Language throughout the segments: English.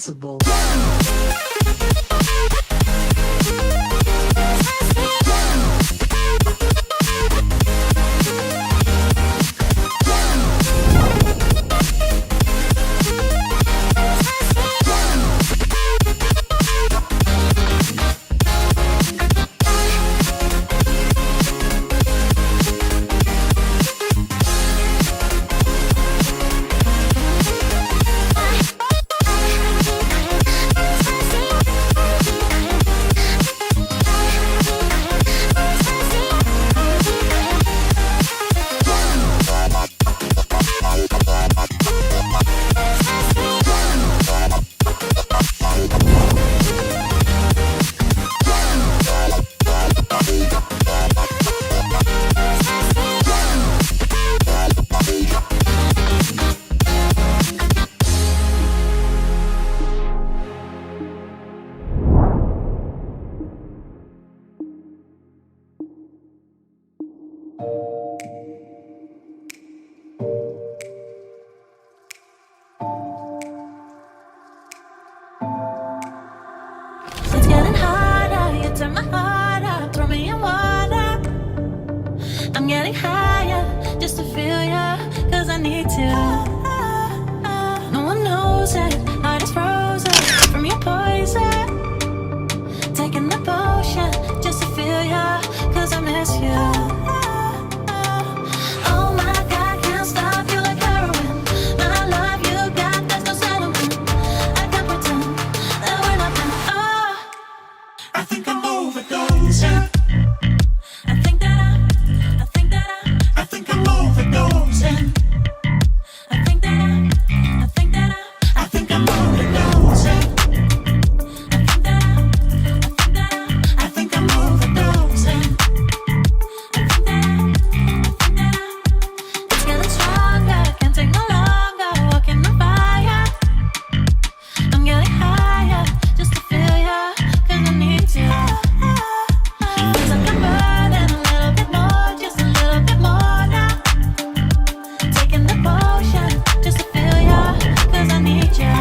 responsible. It's getting harder, you turn my heart up, throw me in water. I'm getting higher, just to feel ya, cause I need to. No one knows it, heart is frozen from your poison. Taking the potion, just to feel ya, cause I miss you. Oh my God, can't stop you like heroin. My love you got, there's no settlement. I can't pretend that we're not meant. Oh, I think I'm overdosing. I think that I think I'm overdosing. I think that I think I'm overdosing. I think I'm overdosing. it's getting stronger, can't take no longer, walking the fire. I'm getting higher, just to feel ya, cause I need to. Feels like I'm burning a little bit more, just a little bit more now. Taking the potion, just to feel ya, cause I need ya.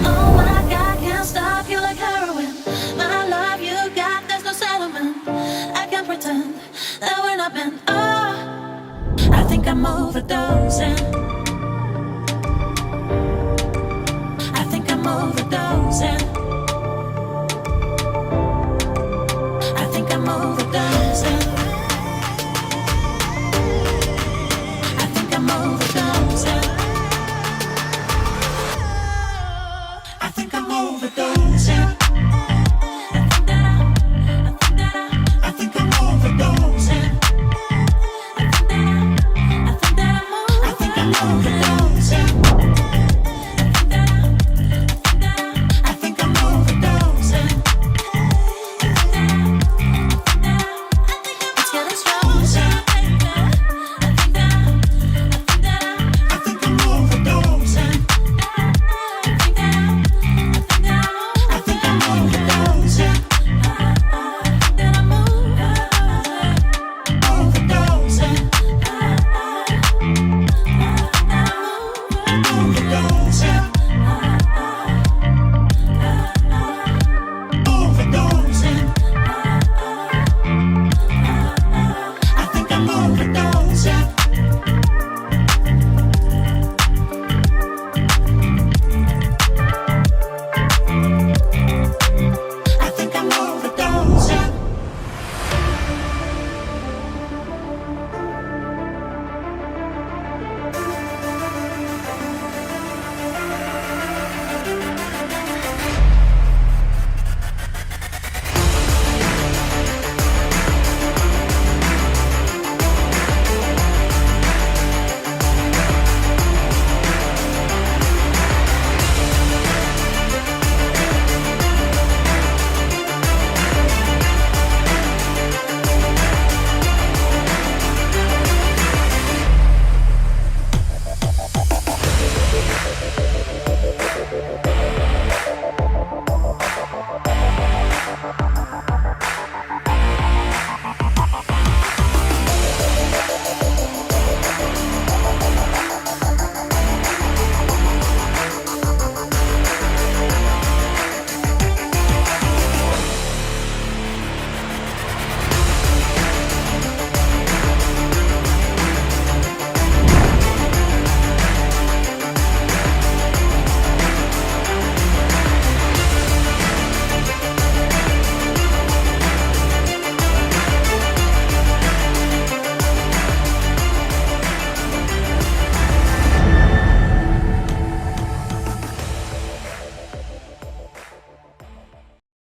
Oh my God, can't stop you like heroin. My love you got, there's no settlement. I can't pretend that we're not meant. Oh, I think I'm overdosing. I think I'm overdosing. I think I'm overdosing. I think I'm overdosing. I think I'm overdosing. I think I'm overdosing. I think I'm overdosing. I think I'm overdosing. It's getting stronger. I think I'm overdosing. I think I'm overdosing. Overdosing.